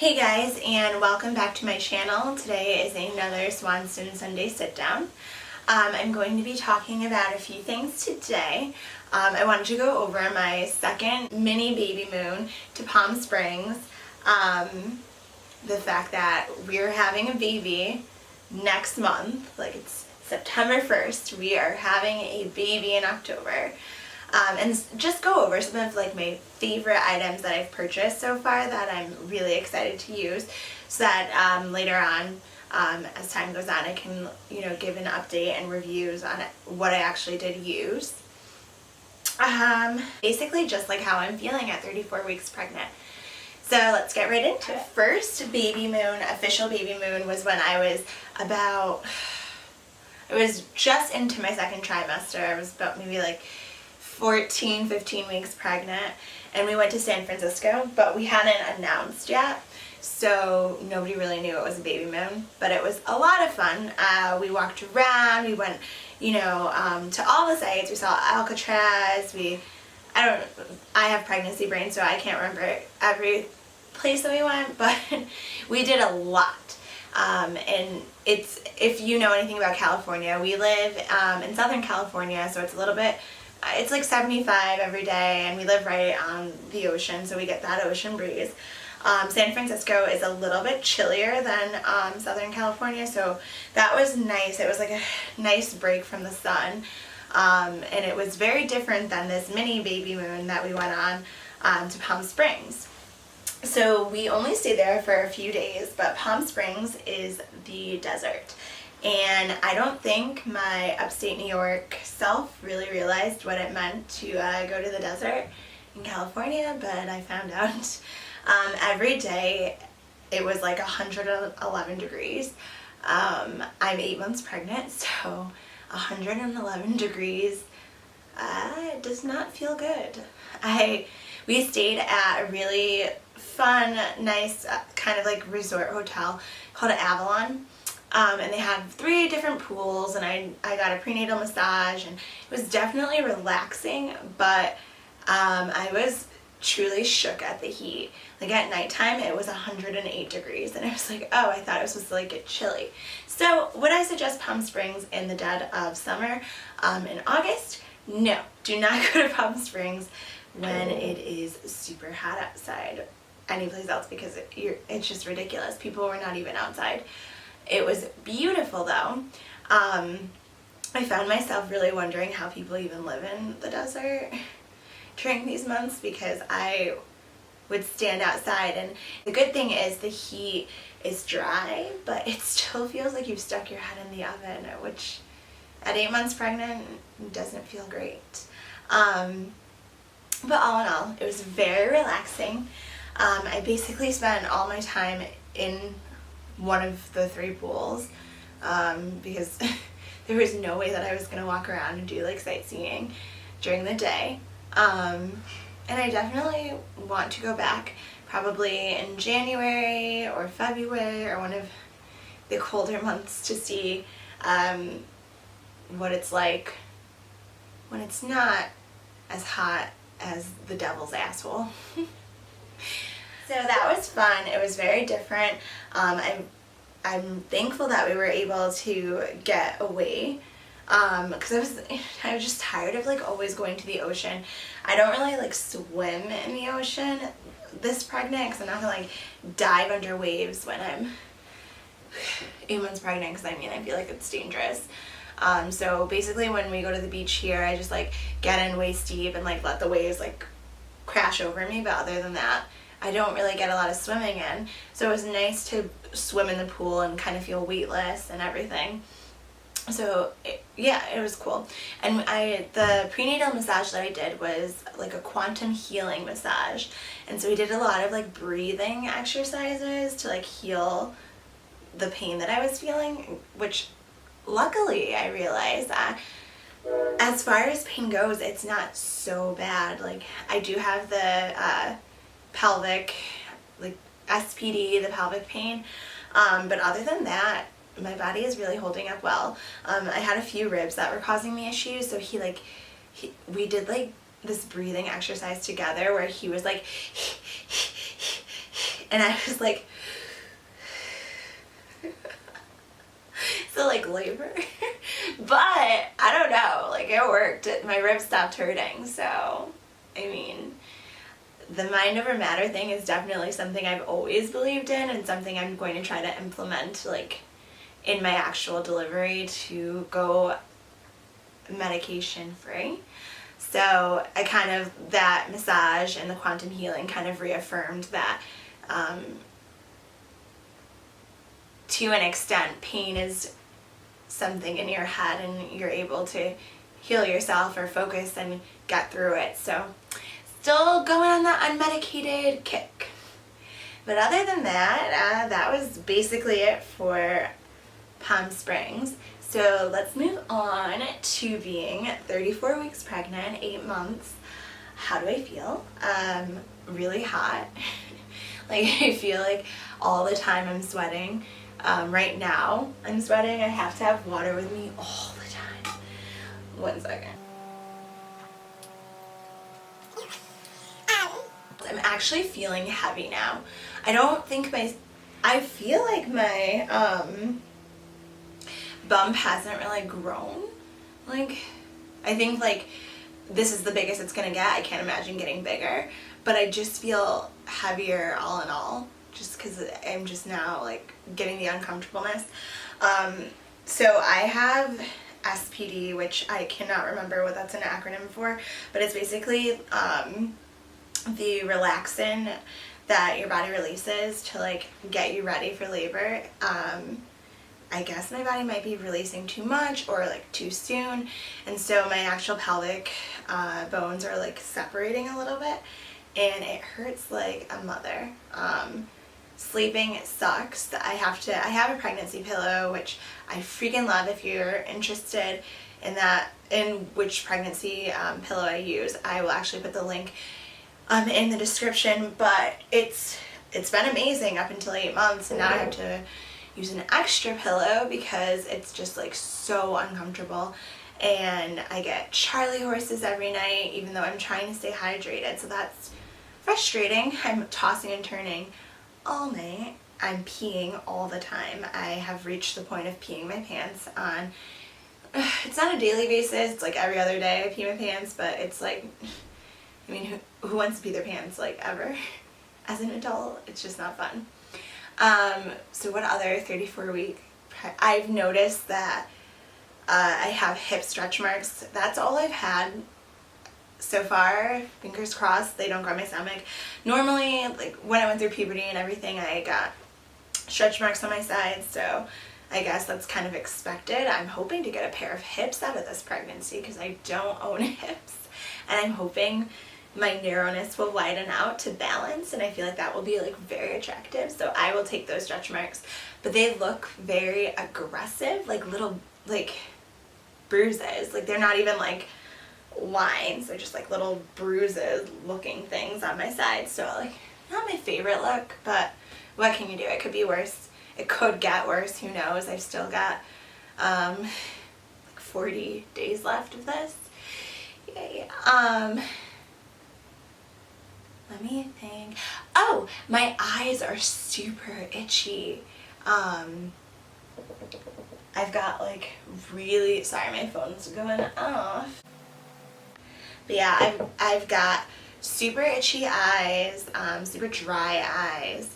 Hey guys, and welcome back to my channel. Today is another Swanson Sunday sit down. I'm going to be talking about a few things today. I wanted to go over my second mini Babymoon to Palm Springs. The fact that we're having a baby next month, like it's September 1st, we are having a baby in October. And just go over some of like my favorite items that I've purchased so far that I'm really excited to use, so that later on, as time goes on, I can give an update and reviews on what I actually did use. Basically just like how I'm feeling at 34 weeks pregnant. So let's get right into it. First Babymoon, official Babymoon, was when I was just into my second trimester. I was about maybe like 14, 15 weeks pregnant, and we went to San Francisco, but we hadn't announced yet, so nobody really knew it was a Babymoon, but it was a lot of fun. We walked around, we went, to all the sites. We saw Alcatraz, I have pregnancy brain, so I can't remember every place that we went, but we did a lot. And if you know anything about California, we live in Southern California, so it's a little bit, it's like 75 every day, and we live right on the ocean, so we get that ocean breeze. San Francisco is a little bit chillier than Southern California, so that was nice. It was like a nice break from the sun, and it was very different than this mini Babymoon that we went on to Palm Springs. So we only stayed there for a few days, but Palm Springs is the desert. And I don't think my upstate New York self really realized what it meant to go to the desert in California, but I found out every day it was like 111 degrees. I'm 8 months pregnant, so 111 degrees does not feel good. We stayed at a really fun, nice kind of like resort hotel called Avalon. And they had 3 different pools, and I got a prenatal massage, and it was definitely relaxing, but I was truly shook at the heat. Like at nighttime it was 108 degrees, and I was like, oh, I thought it was supposed to like get chilly. So would I suggest Palm Springs in the dead of summer in August? No, do not go to Palm Springs when it is super hot outside. Anyplace else, because it's just ridiculous. People were not even outside. It was beautiful though. I found myself really wondering how people even live in the desert during these months, because I would stand outside, and the good thing is the heat is dry, but it still feels like you've stuck your head in the oven, which at 8 months pregnant doesn't feel great. But all in all, it was very relaxing. I basically spent all my time in one of the 3 pools because there was no way that I was going to walk around and do like sightseeing during the day. And I definitely want to go back probably in January or February or one of the colder months to see what it's like when it's not as hot as the devil's asshole. So that was fun. It was very different. I'm thankful that we were able to get away, because I was just tired of like always going to the ocean. I don't really like swim in the ocean this pregnant, because I'm not gonna like dive under waves when I'm 8 months pregnant, because I feel like it's dangerous. So basically when we go to the beach here, I just like get in waist deep and like let the waves like crash over me, but other than that I don't really get a lot of swimming in. So it was nice to swim in the pool and kind of feel weightless and everything. So yeah, it was cool. And the prenatal massage that I did was like a quantum healing massage, and so we did a lot of like breathing exercises to like heal the pain that I was feeling, which luckily I realized that as far as pain goes, it's not so bad. Like I do have the pelvic, like SPD, the pelvic pain, but other than that my body is really holding up well. I had a few ribs that were causing me issues, so we did like this breathing exercise together where he was like and I was like, so like labor, but I don't know, like it worked. My ribs stopped hurting. So I mean, the mind over matter thing is definitely something I've always believed in, and something I'm going to try to implement like in my actual delivery to go medication free. So I kind of, that massage and the quantum healing kind of reaffirmed that to an extent pain is something in your head, and you're able to heal yourself or focus and get through it. So still going on that unmedicated kick. But other than that, that was basically it for Palm Springs. So let's move on to being 34 weeks pregnant, 8 months. How do I feel? Really hot. Like I feel like all the time I'm sweating. Right now I'm sweating. I have to have water with me all the time. 1 second. I'm actually feeling heavy now. I don't think I feel like my bump hasn't really grown. Like, I think like this is the biggest it's gonna get. I can't imagine getting bigger, but I just feel heavier all in all, just because I'm just now like getting the uncomfortableness. So I have SPD, which I cannot remember what that's an acronym for, but it's basically the relaxin that your body releases to like get you ready for labor. I guess my body might be releasing too much or like too soon, and so my actual pelvic bones are like separating a little bit, and it hurts like a mother. Sleeping sucks. I have a pregnancy pillow, which I freaking love. If you're interested in that, in which pregnancy pillow I use, I will actually put the link in the description. But it's been amazing up until 8 months, and now I have to use an extra pillow because it's just like so uncomfortable, and I get Charlie horses every night even though I'm trying to stay hydrated, so that's frustrating. I'm tossing and turning all night. I'm peeing all the time. I have reached the point of peeing my pants on, it's not a daily basis, it's like every other day I pee my pants, but it's like, I mean, who wants to pee their pants like ever? As an adult, it's just not fun. So what other 34-week, I've noticed that I have hip stretch marks. That's all I've had so far. Fingers crossed they don't go on my stomach. Normally, like when I went through puberty and everything, I got stretch marks on my sides, so I guess that's kind of expected. I'm hoping to get a pair of hips out of this pregnancy because I don't own hips, and I'm hoping my narrowness will widen out to balance, and I feel like that will be like very attractive, so I will take those stretch marks. But they look very aggressive, like little like bruises, like they're not even like lines, they're just like little bruises looking things on my side. So like not my favorite look, but what can you do? It could be worse. It could get worse, who knows. I've still got like 40 days left of this. Yay. Let me think. Oh, my eyes are super itchy. I've got like really, sorry, my phone's going off. But yeah, I've got super itchy eyes, super dry eyes.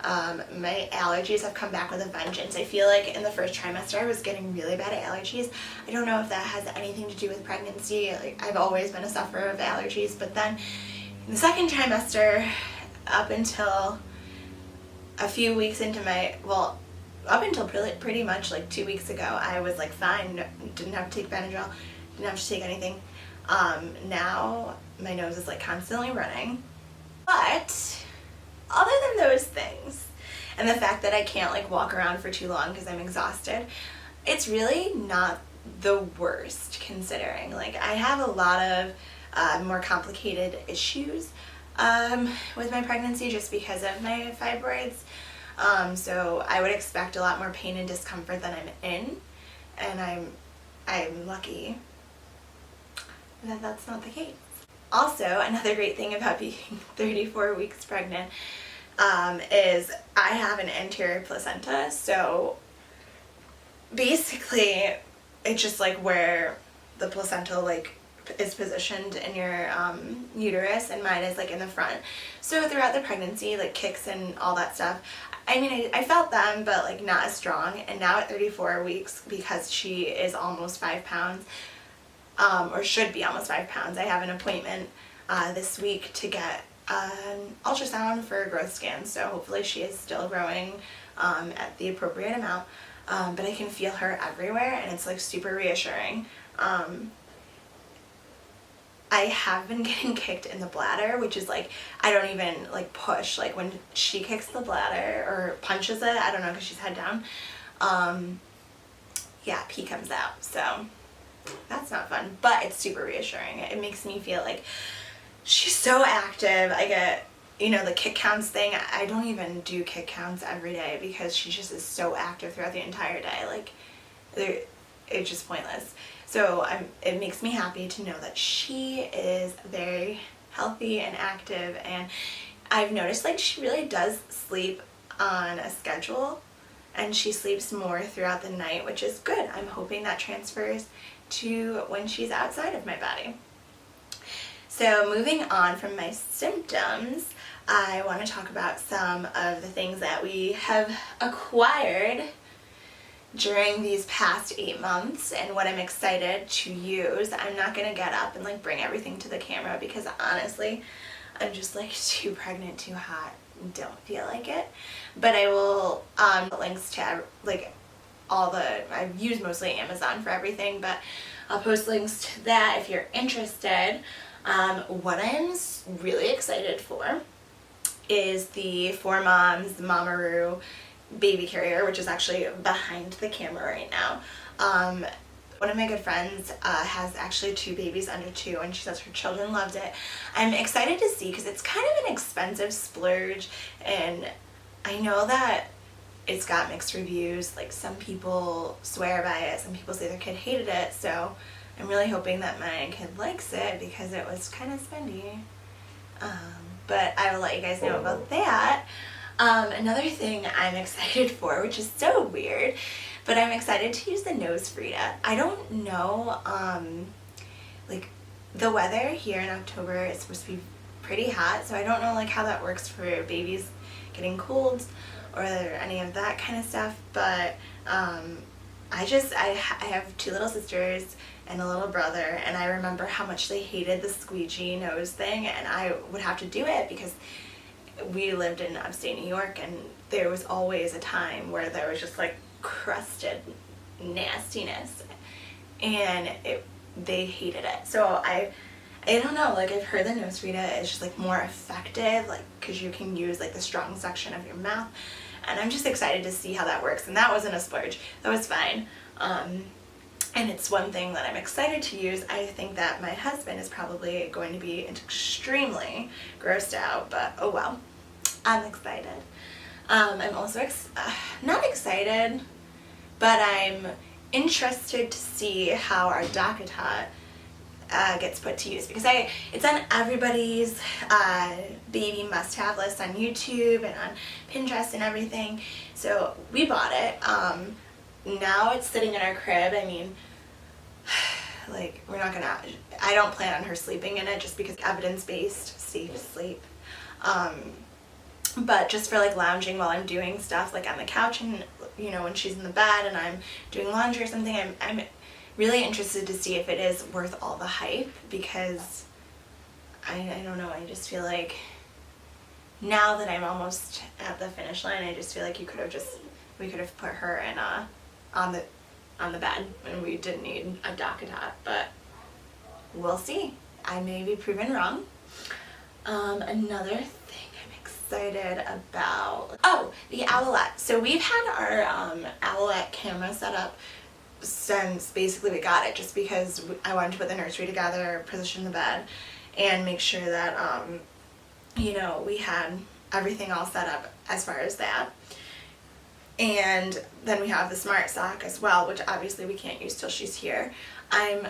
My allergies have come back with a vengeance. I feel like in the first trimester I was getting really bad allergies. I don't know if that has anything to do with pregnancy. Like I've always been a sufferer of allergies, but then in the second trimester, up until a few weeks into my, well, up until pretty much like 2 weeks ago, I was like fine, didn't have to take Benadryl, didn't have to take anything. Now my nose is like constantly running. But other than those things, and the fact that I can't like walk around for too long because I'm exhausted, it's really not the worst considering. Like I have a lot of more complicated issues with my pregnancy just because of my fibroids. So I would expect a lot more pain and discomfort than I'm in, and I'm lucky that that's not the case. Also, another great thing about being 34 weeks pregnant, is I have an anterior placenta, so basically it's just like where the placenta like is positioned in your uterus, and mine is like in the front. So throughout the pregnancy, like kicks and all that stuff, I mean, I felt them, but like not as strong. And now at 34 weeks, because she is almost 5 pounds, or should be almost 5 pounds, I have an appointment this week to get an ultrasound for a growth scan. So hopefully she is still growing at the appropriate amount. But I can feel her everywhere, and it's like super reassuring. I have been getting kicked in the bladder, which is like, I don't even like push, like when she kicks the bladder or punches it, I don't know, because she's head down, yeah, pee comes out. So that's not fun, but it's super reassuring. It makes me feel like she's so active. I get, you know, the kick counts thing. I don't even do kick counts every day because she just is so active throughout the entire day. Like, it's just pointless. So it makes me happy to know that she is very healthy and active, and I've noticed like she really does sleep on a schedule, and she sleeps more throughout the night, which is good. I'm hoping that transfers to when she's outside of my body. So moving on from my symptoms, I want to talk about some of the things that we have acquired during these past 8 months and what I'm excited to use. I'm not going to get up and like bring everything to the camera because honestly, I'm just like too pregnant, too hot, don't feel like it. But I will links to like all the, I've used mostly Amazon for everything, but I'll post links to that if you're interested. What I'm really excited for is the 4Moms Mamaroo baby carrier, which is actually behind the camera right now. One of my good friends has actually 2 babies under 2, and she says her children loved it. I'm excited to see because it's kind of an expensive splurge, and I know that it's got mixed reviews. Like some people swear by it, some people say their kid hated it, so I'm really hoping that my kid likes it because it was kind of spendy. But I will let you guys know about that. Another thing I'm excited for, which is so weird, but I'm excited to use the nose Frida. I don't know, like the weather here in October is supposed to be pretty hot, so I don't know like how that works for babies getting colds or any of that kind of stuff, but I have 2 little sisters and a little brother, and I remember how much they hated the squeegee nose thing, and I would have to do it because we lived in upstate New York, and there was always a time where there was just like crusted nastiness, and they hated it. So I don't know, like I've heard the nose Frida is just like more effective, like because you can use like the strong section of your mouth, and I'm just excited to see how that works. And that wasn't a splurge, that was fine. And it's one thing that I'm excited to use. I think that my husband is probably going to be extremely grossed out, but oh well. I'm excited. I'm also not excited, but I'm interested to see how our Dock-a-Tot gets put to use, because it's on everybody's baby must-have list on YouTube and on Pinterest and everything. So we bought it. Now it's sitting in our crib. I mean, like I don't plan on her sleeping in it just because evidence-based, safe sleep. But just for like lounging while I'm doing stuff like on the couch, and you know when she's in the bed and I'm doing laundry or something, I'm really interested to see if it is worth all the hype, because I don't know, I just feel like now that I'm almost at the finish line, I just feel like we could have put her in on the bed and we didn't need a Dock-a-Tot, but we'll see. I may be proven wrong. Another thing I'm excited about, the Owlette. So we've had our Owlette camera set up since basically we got it, just because I wanted to put the nursery together, position the bed, and make sure that you know, we had everything all set up as far as that. And then we have the smart sock as well, which obviously we can't use till she's here. I'm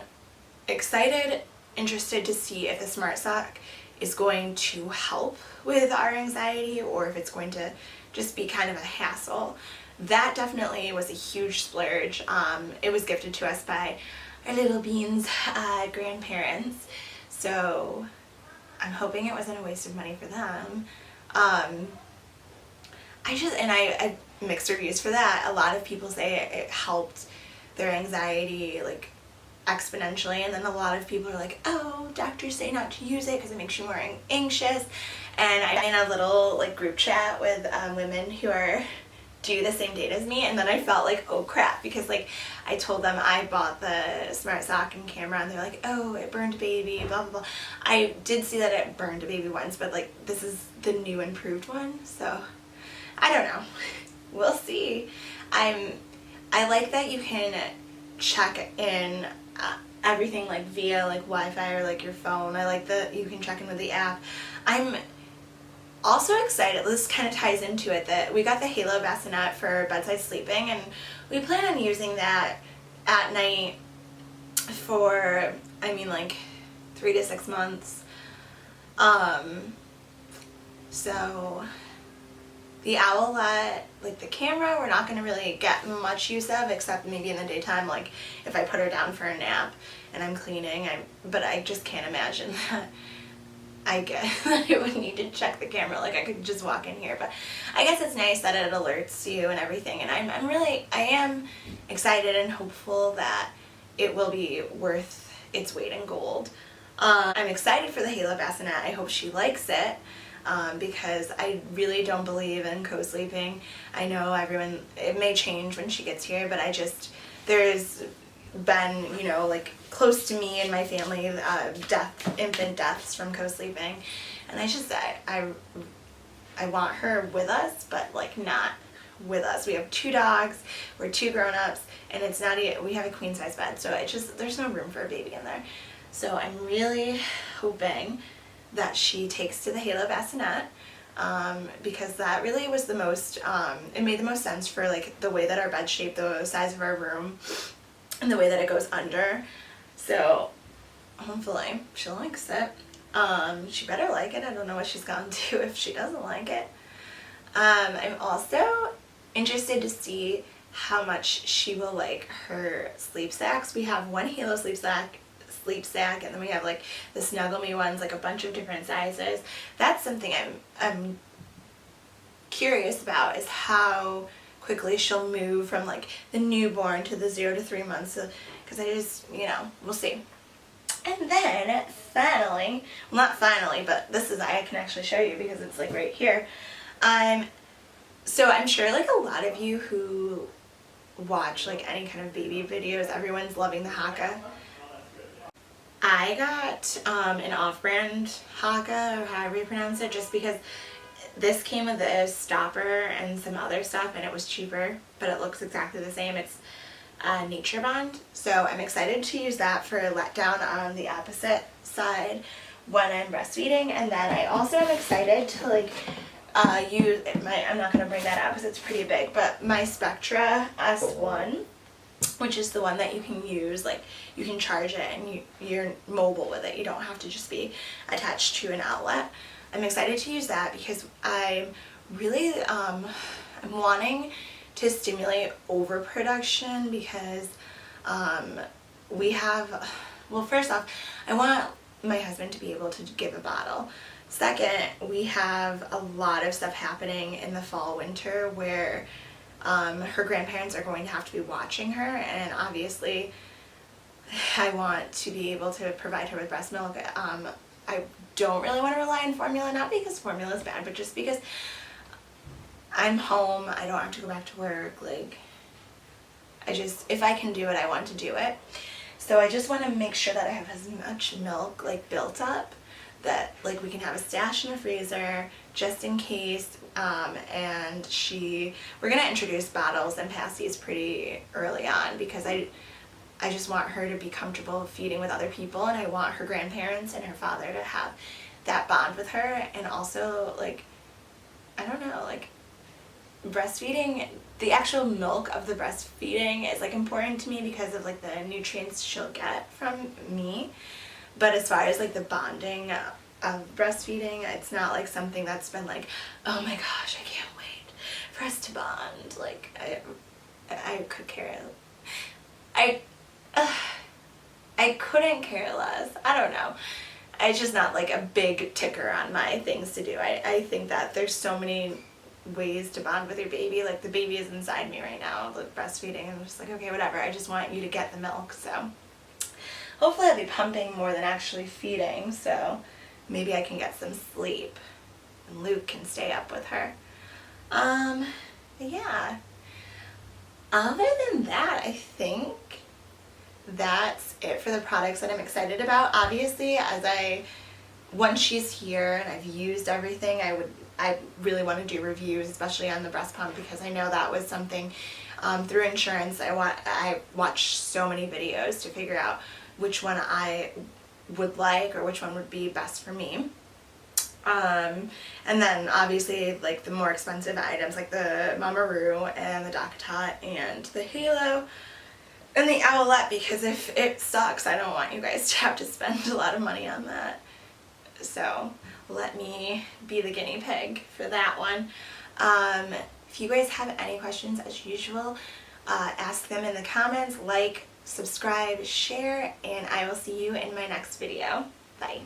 excited, interested to see if the smart sock is going to help with our anxiety or if it's going to just be kind of a hassle. That definitely was a huge splurge. It was gifted to us by our little beans grandparents, so I'm hoping it wasn't a waste of money for them. I mixed reviews for that. A lot of people say it helped their anxiety like exponentially, and then a lot of people are like, oh, doctors say not to use it because it makes you more anxious. And I'm in a little like group chat with women who do the same date as me, and then I felt like, oh crap, because like I told them I bought the smart sock and camera, and they're like, oh, it burned a baby, blah blah blah. I did see that it burned a baby once, but like this is the new improved one, so I don't know. We'll see. I like that you can check in everything like via like Wi-Fi or like your phone. I like that you can check in with the app. I'm also excited, this kind of ties into it, that we got the Halo bassinet for bedside sleeping, and we plan on using that at night for, I mean, like 3 to 6 months. So the Owlette, like the camera, we're not going to really get much use of, except maybe in the daytime, like if I put her down for a nap and I'm cleaning. But I just can't imagine that I would need to check the camera. Like I could just walk in here, but I guess it's nice that it alerts you and everything. And I am excited and hopeful that it will be worth its weight in gold. I'm excited for the Halo bassinet. I hope she likes it. Because I really don't believe in co-sleeping. I know it may change when she gets here, but there's been, you know, like close to me and my family, infant deaths from co-sleeping, and I want her with us, but like not with us. We have 2 dogs, we're 2 grown-ups, and it's not we have a queen size bed, so there's no room for a baby in there. So I'm really hoping that she takes to the Halo bassinet, because that really was the most, it made the most sense for like the way that our bed's shaped, the size of our room, and the way that it goes under. So hopefully she likes it. She better like it. I don't know what she's gonna do if she doesn't like it. I'm also interested to see how much she will like her sleep sacks. We have one Halo sleep sack, and then we have like the Snuggle Me ones, like a bunch of different sizes. That's something I'm curious about, is how quickly she'll move from like the newborn to the 0 to 3 months, because we'll see. And then finally, well, not finally, but I can actually show you because it's like right here. So I'm sure like a lot of you who watch like any kind of baby videos, everyone's loving the Hakka. I got an off-brand Hakka, or however you pronounce it, just because this came with a stopper and some other stuff, and it was cheaper, but it looks exactly the same. It's Nature Bond, so I'm excited to use that for a letdown on the opposite side when I'm breastfeeding. And then I also am excited to like use I'm not going to bring that out because it's pretty big, but my Spectra S1, which is the one that you can use, like you can charge it and you're mobile with it. You don't have to just be attached to an outlet. I'm excited to use that because I'm really I'm wanting to stimulate overproduction, because we have, well, first off, I want my husband to be able to give a bottle. Second, we have a lot of stuff happening in the fall winter where her grandparents are going to have to be watching her, and obviously I want to be able to provide her with breast milk. I don't really want to rely on formula, not because formula is bad, but just because I'm home, I don't have to go back to work, like, if I can do it, I want to do it. So I just want to make sure that I have as much milk, like, built up, that, like, we can have a stash in the freezer, just in case, and we're going to introduce bottles and pasties pretty early on, because I just want her to be comfortable feeding with other people, and I want her grandparents and her father to have that bond with her. And also, like, I don't know, like, breastfeeding, the actual milk of the breastfeeding is like important to me because of like the nutrients she'll get from me. But as far as like the bonding of breastfeeding. It's not like something that's been like, oh my gosh, I can't wait for us to bond. Like, I could care. I couldn't care less. I don't know. It's just not like a big ticker on my things to do. I think that there's so many ways to bond with your baby. Like, the baby is inside me right now, like breastfeeding, and I'm just like, okay, whatever. I just want you to get the milk. So hopefully I'll be pumping more than actually feeding, so maybe I can get some sleep and Luke can stay up with her. Yeah. Other than that, I think that's it for the products that I'm excited about. Obviously, once she's here and I've used everything, I really want to do reviews, especially on the breast pump, because I know that was something through insurance. I watched so many videos to figure out which one I would like or which one would be best for me. And then obviously like the more expensive items like the Mamaroo and the Dock-a-Tot and the Halo and the Owlette, because if it sucks, I don't want you guys to have to spend a lot of money on that. So let me be the guinea pig for that one. If you guys have any questions, as usual, ask them in the comments, like, subscribe, share, and I will see you in my next video. Bye.